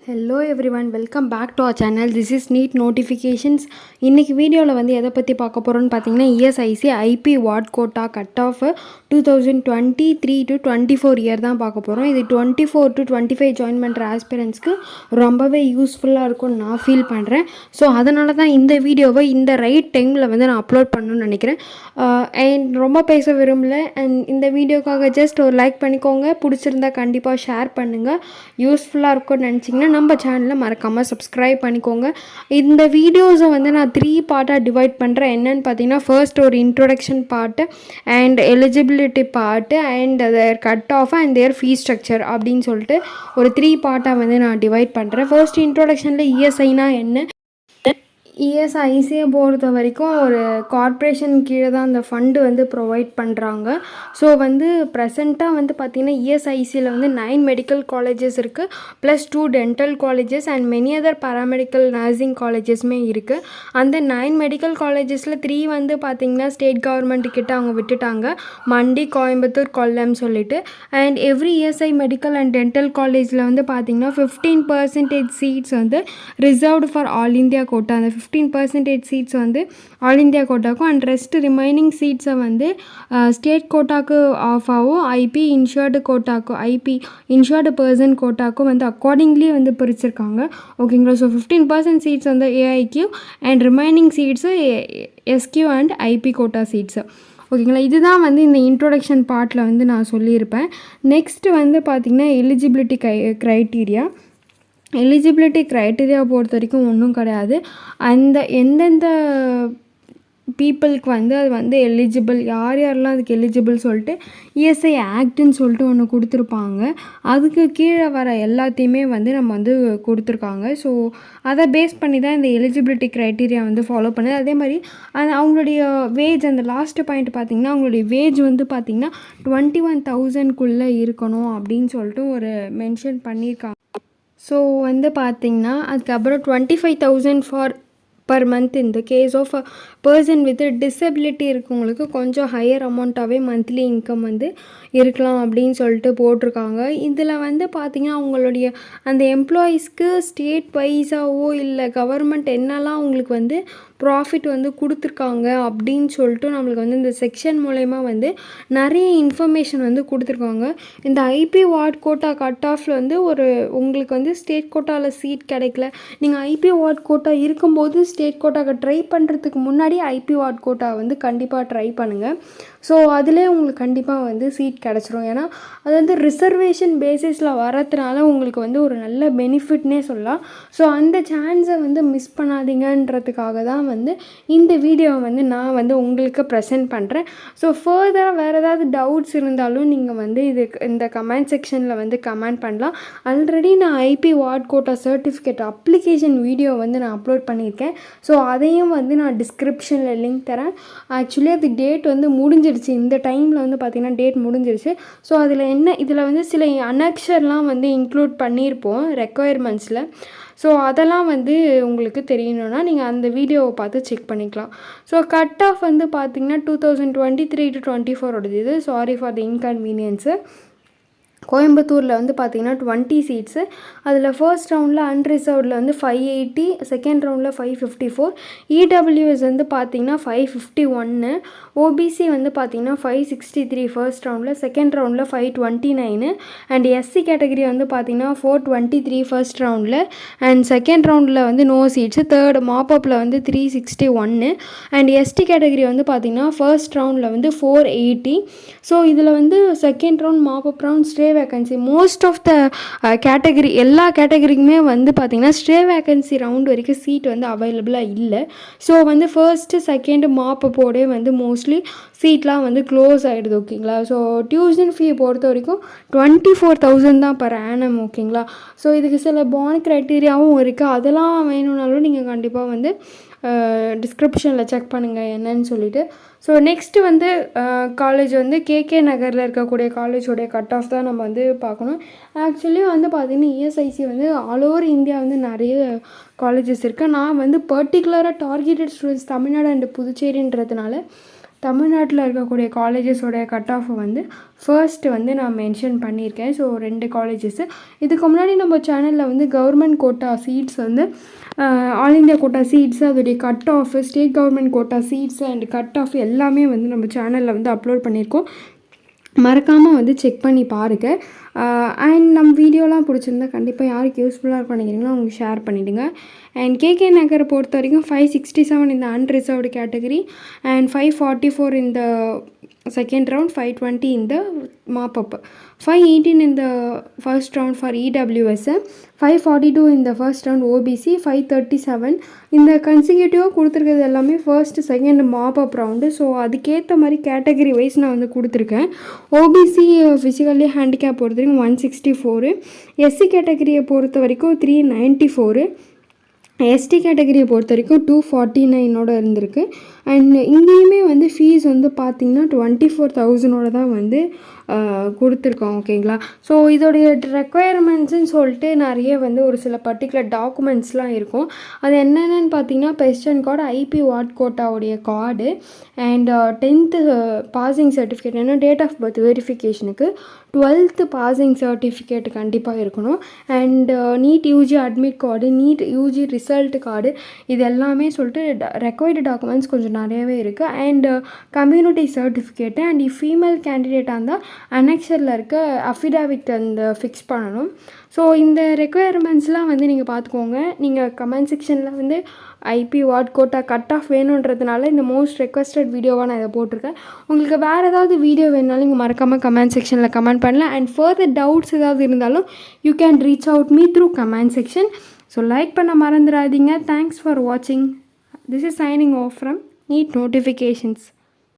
Hello everyone, welcome back to our channel. This is NEET notifications. இன்னைக்கு வீடியோவில் வந்து எதை பற்றி பார்க்க போகிறோன்னு பார்த்தீங்கன்னா ESIC IP ward quota cut off 2023 to 24 year தான் பார்க்க போகிறோம். இது 24 to 25 ஜாயின் பண்ணுற ஆஸ்பிரன்ஸ்க்கு ரொம்பவே யூஸ்ஃபுல்லாக இருக்கும்னு நான் ஃபீல் பண்ணுறேன். ஸோ அதனால தான் இந்த வீடியோவை இந்த ரைட் டைமில் வந்து நான் அப்லோட் பண்ணணும்னு நினைக்கிறேன். அண்ட் ரொம்ப பேச விரும்பல. அண்ட் இந்த வீடியோக்காக ஜஸ்ட் ஒரு லைக் பண்ணிக்கோங்க. பிடிச்சிருந்தா கண்டிப்பாக ஷேர் பண்ணுங்கள். யூஸ்ஃபுல்லாக இருக்கும்னு நினச்சிங்கன்னா நம்ம சேனலில் மறக்காமல் சப்ஸ்கிரைப் பண்ணிக்கோங்க. இந்த வீடியோஸை வந்து நான் 3 பார்ட்டாக டிவைட் பண்ணுறேன். என்னென்னு பார்த்தீங்கன்னா ஃபர்ஸ்ட் ஒரு introduction part and eligibility part and their cut off and their fees structure அப்படின்னு சொல்லிட்டு ஒரு 3 பார்ட்டாக வந்து நான் டிவைட் பண்ணுறேன். ஃபர்ஸ்ட் இன்ட்ரொடக்ஷனில் இஎஸ்ஐனா என்ன, இஎஸ்ஐசியை பொறுத்த வரைக்கும் ஒரு கார்ப்பரேஷன் கீழே தான் அந்த ஃபண்டு வந்து ப்ரொவைட் பண்ணுறாங்க. ஸோ வந்து ப்ரெசண்ட்டாக வந்து பார்த்திங்கன்னா இஎஸ்ஐசியில் வந்து 9 மெடிக்கல் காலேஜஸ் இருக்குது, plus 2 dental colleges and many other paramedical nursing காலேஜஸ்மே இருக்குது. அந்த 9 மெடிக்கல் காலேஜஸில் 3 வந்து பார்த்திங்கன்னா ஸ்டேட் கவர்மெண்ட் கிட்ட அவங்க விட்டுட்டாங்க, மண்டி, கோயம்புத்தூர், கொல்லம் சொல்லிட்டு. And every ESI medical and dental காலேஜில் வந்து பார்த்திங்கன்னா 15% சீட்ஸ் வந்து reserved for all India quota. அந்த 15% சீட்ஸ் வந்து ஆல் இந்தியா கோட்டாக்கும் அண்ட் ரெஸ்ட் ரிமைனிங் சீட்ஸை வந்து ஸ்டேட் கோட்டாக்கு ஆஃப் ஆகும், ஐபி இன்ஷூர்டு கோட்டாக்கும், ஐபி இன்ஷூர்டு பர்சன் கோட்டாக்கும் வந்து அக்கார்டிங்லி வந்து பிரிச்சிருக்காங்க. ஓகேங்களா. ஸோ 15% சீட்ஸ் வந்து AIQ and remaining seats SQ and IP quota seats. ஓகேங்களா. இதுதான் வந்து இந்த இன்ட்ரொடக்ஷன் பார்ட்டில் வந்து நான் சொல்லியிருப்பேன். நெக்ஸ்ட்டு வந்து பார்த்திங்கன்னா எலிஜிபிலிட்டி க்ரைட்டீரியா. எலிஜிபிலிட்டி க்ரைட்டீரியா பொறுத்த வரைக்கும் ஒன்றும் கிடையாது. அந்த எந்தெந்த பீப்புளுக்கு வந்து அது வந்து எலிஜிபிள், யார் யாரெல்லாம் அதுக்கு எலிஜிபிள் சொல்லிட்டு இஎஸ்ஐ ஆக்டுன்னு சொல்லிட்டு ஒன்று கொடுத்துருப்பாங்க. அதுக்கு கீழே வர எல்லாத்தையுமே வந்து நம்ம வந்து கொடுத்துருக்காங்க. ஸோ அதை பேஸ் பண்ணி தான் இந்த எலிஜிபிலிட்டி க்ரைட்டீரியா வந்து ஃபாலோ பண்ணுது. அதே மாதிரி அவங்களுடைய வேஜ், அந்த லாஸ்ட் பாயிண்ட் பார்த்திங்கன்னா அவங்களுடைய வேஜ் வந்து பார்த்திங்கன்னா 21,000க்குள்ளே இருக்கணும் அப்படின்னு சொல்லிட்டு ஒரு மென்ஷன் பண்ணியிருக்காங்க. ஸோ வந்து பார்த்திங்கன்னா அதுக்கப்புறம் 25,000 ஃபார் பர் மந்த் இந்த case of person with disability இருக்கவங்களுக்கு கொஞ்சம் ஹையர் அமௌண்ட்டாகவே மந்த்லி இன்கம் வந்து இருக்கலாம் அப்படின்னு சொல்லிட்டு போட்டிருக்காங்க. இதில் வந்து பார்த்திங்கன்னா அவங்களுடைய அந்த எம்ப்ளாயீஸ்க்கு ஸ்டேட் வைஸாவோ இல்லை கவர்மெண்ட் என்னெல்லாம் அவங்களுக்கு வந்து ப்ராஃபிட் வந்து கொடுத்துருக்காங்க அப்படின்னு சொல்லிட்டு நம்மளுக்கு வந்து இந்த செக்ஷன் மூலயமா வந்து நிறைய இன்ஃபர்மேஷன் வந்து கொடுத்துருக்காங்க. இந்த ஐபி வார்ட் கோட்டா கட் ஆஃபில் வந்து ஒரு உங்களுக்கு வந்து ஸ்டேட் கோட்டாவில் சீட் கிடைக்கல, நீங்கள் ஐபி வார்ட் கோட்டா இருக்கும்போது ஸ்டேட் கோட்டாவுக்கு ட்ரை பண்ணுறதுக்கு முன்னாடி ஐபி வார்ட் கோட்டா வந்து கண்டிப்பாக ட்ரை பண்ணுங்கள். ஸோ அதிலே உங்களுக்கு கண்டிப்பாக வந்து சீட் கிடச்சிரும். ஏன்னா அது வந்து ரிசர்வேஷன் பேசிஸில் வரதுனால உங்களுக்கு வந்து ஒரு நல்ல பெனிஃபிட்னே சொல்லலாம். ஸோ அந்த சான்ஸை வந்து மிஸ் பண்ணாதீங்கன்றதுக்காக தான் வந்து இந்த வீடியோவை வந்து நான் வந்து உங்களுக்கு ப்ரெசென்ட் பண்ணுறேன். ஸோ ஃபர்தராக வேறு ஏதாவது டவுட்ஸ் இருந்தாலும் நீங்கள் வந்து இந்த கமெண்ட் செக்ஷனில் வந்து கமெண்ட் பண்ணலாம். ஆல்ரெடி நான் IP ward quota certificate application video வந்து நான் அப்லோட் பண்ணியிருக்கேன். ஸோ அதையும் வந்து நான் டிஸ்கிரிப்ஷனில் லிங்க் தரேன். ஆக்சுவலி அது டேட் வந்து முடிஞ்சிடுச்சு, இந்த டைமில் வந்து பார்த்திங்கன்னா டேட் முடிஞ்சிருச்சு. ஸோ இதில் வந்து சில அனெக்ஷர்லாம் வந்து இன்க்ளூட் பண்ணியிருப்போம் ரெக்குயர்மெண்ட்ஸில். ஸோ அதெல்லாம் வந்து உங்களுக்கு தெரியணுன்னா நீங்கள் அந்த வீடியோவை பார்த்து செக் பண்ணிக்கலாம். ஸோ கட் ஆஃப் வந்து பார்த்திங்கன்னா 2023 to 24 இது. Sorry for the inconvenience. கோயம்புத்தூரில் வந்து பார்த்திங்கன்னா 20 சீட்ஸு. அதில் ஃபர்ஸ்ட் ரவுண்டில் அன்ரிசர்வ்டில் வந்து 580, செகண்ட் ரவுண்டில் 554, இடபிள்யூஎஸ் வந்து பார்த்திங்கன்னா 551, ஓபிசி வந்து பார்த்திங்கன்னா 563 ஃபர்ஸ்ட் ரவுண்டில், செகண்ட் ரவுண்டில் 529 அண்ட் எஸ்சி கேட்டகரி வந்து பார்த்திங்கன்னா 423 ஃபர்ஸ்ட் ரவுண்டில் அண்ட் செகண்ட் ரவுண்டில் வந்து நோ சீட்ஸு. தேர்ட் மாப்பப்பில் வந்து 361 அண்ட் எஸ்டி கேட்டகரி வந்து பார்த்திங்கன்னா ஃபர்ஸ்ட் ரவுண்டில் வந்து 480. ஸோ இதில் வந்து second round mop up round stay vacancy most of the category, எல்லா கேட்டகரிக்குமே வந்து பார்த்திங்கன்னா ஸ்டே வேக்கன்சி ரவுண்ட் வரைக்கும் சீட் வந்து அவைலபிளாக இல்லை. ஸோ வந்து ஃபர்ஸ்ட்டு செகண்டு மாப்பப்போடே வந்து மோஸ்ட்லி சீட்லாம் வந்து க்ளோஸ் ஆகிடுது. ஓகேங்களா. ஸோ டியூஷன் ஃபீ பொறுத்த வரைக்கும் 24,000 தான் பர் ஆனம். ஓகேங்களா. ஸோ இதுக்கு சில பாண்ட் க்ரைட்டீரியாவும் இருக்குது. அதெல்லாம் வேணும்னாலும் நீங்கள் கண்டிப்பாக வந்து டிஸ்கிரிப்ஷனில் செக் பண்ணுங்கள் என்னன்னு சொல்லிட்டு. ஸோ நெக்ஸ்ட்டு வந்து காலேஜ் வந்து கேகே நகரில் இருக்கக்கூடிய காலேஜோடைய கட் ஆஃப் தான் நம்ம வந்து பார்க்கணும். ஆக்சுவலி வந்து பார்த்திங்கன்னா இஎஸ்ஐசி வந்து ஆல் ஓவர் இந்தியா வந்து நிறைய காலேஜஸ் இருக்குது. நான் வந்து பர்டிகுலராக டார்கெட்டட் ஸ்டூடெண்ட்ஸ் தமிழ்நாடு அண்ட் புதுச்சேரின்றதுனால தமிழ்நாட்டில் இருக்கக்கூடிய காலேஜஸோடைய கட் ஆஃபை வந்து ஃபர்ஸ்ட்டு வந்து நான் மென்ஷன் பண்ணியிருக்கேன். So 2 colleges. இதுக்கு முன்னாடி நம்ம சேனலில் வந்து கவர்மெண்ட் கோட்டா சீட்ஸ் வந்து ஆல் இந்தியா கோட்டா சீட்ஸு, அதோடைய cut off, state government quota seats and cut off எல்லாமே வந்து நம்ம சேனலில் வந்து அப்லோட் பண்ணியிருக்கோம். மறக்காமல் வந்து செக் பண்ணி பாருங்கள். அண்ட் நம்ம வீடியோலாம் பிடிச்சிருந்தா கண்டிப்பாக யாருக்கு யூஸ்ஃபுல்லாக இருக்கும் நினைக்கிறீங்களோ அவங்களுக்கு ஷேர் பண்ணிவிடுங்க. அண்ட் கேகே நகரை பொறுத்த வரைக்கும் 567 இந்த அன்ரிசர்வ்டு கேட்டகரி அண்ட் 544 இந்த செகண்ட் ரவுண்ட், 520 இந்த mop-up, 518 in the first round for EWS, 542 in the first round OBC, 537 இந்த கன்சிக்யூட்டிவாக கொடுத்துருக்கிறது எல்லாமே first second mop-up round. So அதுக்கேற்ற மாதிரி கேட்டகரி வைஸ் நான் வந்து கொடுத்துருக்கேன். ஓபிசி ஃபிசிக்கலி ஹேண்டிகேப் பொறுத்த வரைக்கும் 164, எஸ்சி கேட்டகரியை பொறுத்த வரைக்கும் 394, எஸ்டி கேட்டகரியை பொறுத்த வரைக்கும் 249 இருந்திருக்கு. அண்ட் இங்கேயுமே வந்து ஃபீஸ் வந்து பார்த்திங்கன்னா 24,000 தான் வந்து கொடுத்துருக்கோம். ஓகேங்களா? ஸோ இதோடைய ரெக்குயர்மெண்ட்ஸுன்னு சொல்லிட்டு நிறைய வந்து ஒரு சில பர்டிகுலர் டாக்குமெண்ட்ஸ்லாம் இருக்கும். அது என்னென்னு பார்த்தீங்கன்னா பெஸ்டன் கார்டு, ஐபி வார்ட் கோட்டாவுடைய card and 10th passing certificate, ஏன்னா டேட் ஆஃப் பர்த் வெரிஃபிகேஷனுக்கு 12th பாசிங் சர்டிஃபிகேட் கண்டிப்பாக இருக்கணும். And NEET UG admit card, NEET UG result card, இது எல்லாமே சொல்லிட்டு ரெக்வயர்டு டாக்குமெண்ட்ஸ் கொஞ்சம் நிறையவே இருக்குது. And community certificate and female கேண்டிடேட்டாக இருந்தால் அனெக்சரில் இருக்க அஃபிடாவிட் அந்த ஃபிக்ஸ் பண்ணணும். ஸோ இந்த ரெக்குயர்மெண்ட்ஸ்லாம் வந்து நீங்கள் பார்த்துக்கோங்க. நீங்கள் கமெண்ட் செக்ஷனில் வந்து IP ward quota cut off வேணுன்றதுனால இந்த மோஸ்ட் ரெக்வஸ்டட் வீடியோவாக நான் இதை போட்டிருக்கேன். உங்களுக்கு வேறு ஏதாவது வீடியோ வேணுனாலும் நீங்கள் மறக்காமல் கமெண்ட் செக்ஷனில் கமெண்ட் பண்ணலாம். அண்ட் ஃபர்தர் டவுட்ஸ் ஏதாவது இருந்தாலும் you can reach out me through comment section. So like பண்ண மறந்துடாதீங்க. தேங்க்ஸ் ஃபார் வாட்சிங். This is signing off from NEET Notifications.